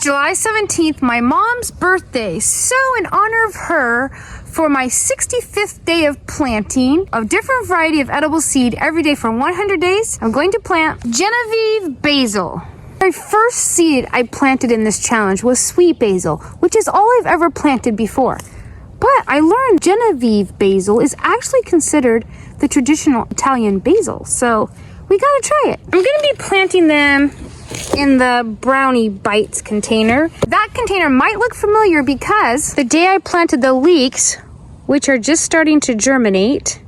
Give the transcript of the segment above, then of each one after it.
July 17th, my mom's birthday. So in honor of her, for my 65th day of planting a different variety of edible seed every day for 100 days, I'm going to plant Genovese basil. My first seed I planted in this challenge was sweet basil, which is all I've ever planted before. But I learned Genovese basil is actually considered the traditional Italian basil, so we gotta try it. I'm gonna be planting them in the Brownie Bites container. That container might look familiar because the day I planted the leeks, which are just starting to germinate,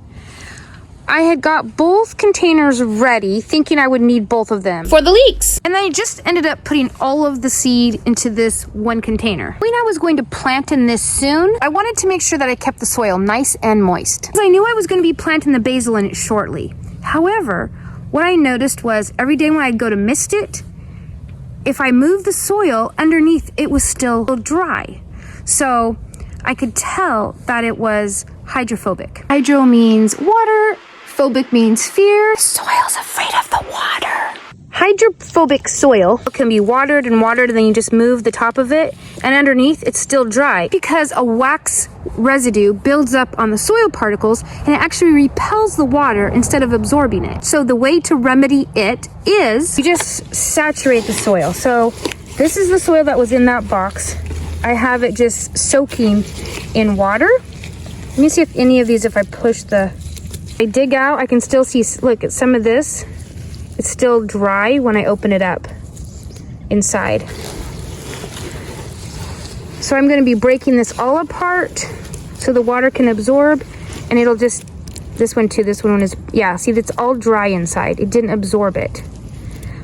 I had got both containers ready, thinking I would need both of them for the leeks. And then I just ended up putting all of the seed into this one container. When I was going to plant in this soon, I wanted to make sure that I kept the soil nice and moist, because I knew I was going to be planting the basil in it shortly. However, what I noticed was every day when I'd go to mist it, if I moved the soil underneath, it was still dry. So I could tell that it was hydrophobic. Hydro means water. Phobic means fear. Soil's afraid of the water. Hydrophobic soil can be watered and then you just move the top of it, and underneath it's still dry because a wax residue builds up on the soil particles and it actually repels the water instead of absorbing it. So the way to remedy it is you just saturate the soil. So this is the soil that was in that box. I have it just soaking in water. Let me see if any of these, if I push I dig out, I can still see, look at some of this. It's still dry when I open it up inside. So I'm going to be breaking this all apart so the water can absorb, and it'll just, this one is, yeah, see, it's all dry inside. It didn't absorb it.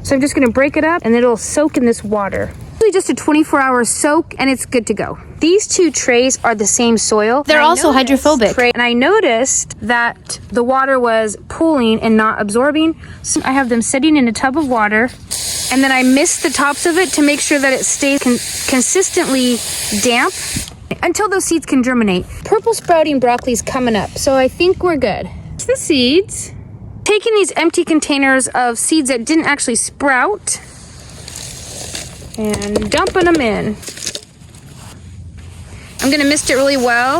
So I'm just going to break it up and it'll soak in this water. Just a 24-hour soak and it's good to go. These two trays are the same soil. They're also hydrophobic. And I noticed that the water was pooling and not absorbing. So I have them sitting in a tub of water, and then I mist the tops of it to make sure that it stays consistently damp until those seeds can germinate. Purple sprouting broccoli is coming up, so I think we're good. It's the seeds. Taking these empty containers of seeds that didn't actually sprout and dumping them in. I'm gonna mist it really well.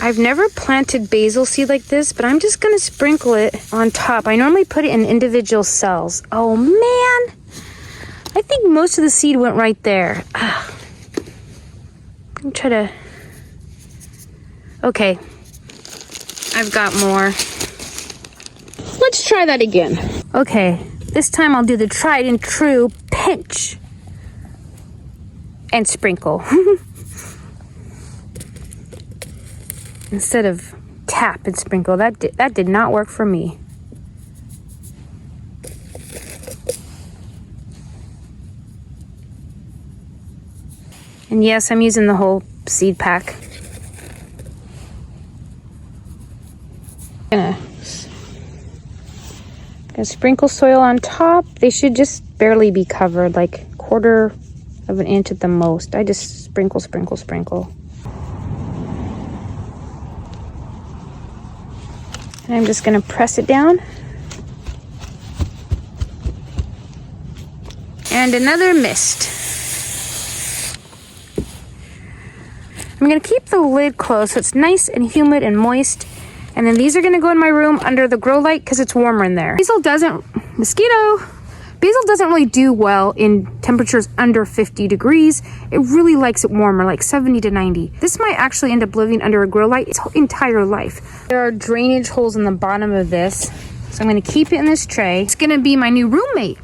I've never planted basil seed like this, but I'm just gonna sprinkle it on top. I normally put it in individual cells. Oh man, I think most of the seed went right there. I'm try to, okay, I've got more. Let's try that again. Okay, this time I'll do the tried and true pinch and sprinkle instead of tap and sprinkle. That did not work for me. And yes, I'm using the whole seed pack. Gonna sprinkle soil on top. They should just barely be covered, like 1/4 of an inch at the most. I just sprinkle. And I'm just gonna press it down. And another mist. I'm gonna keep the lid closed so it's nice and humid and moist. And then these are gonna go in my room under the grow light because it's warmer in there. Basil doesn't really do well in temperatures under 50 degrees. It really likes it warmer, like 70 to 90. This might actually end up living under a grow light its entire life. There are drainage holes in the bottom of this, so I'm gonna keep it in this tray. It's gonna be my new roommate.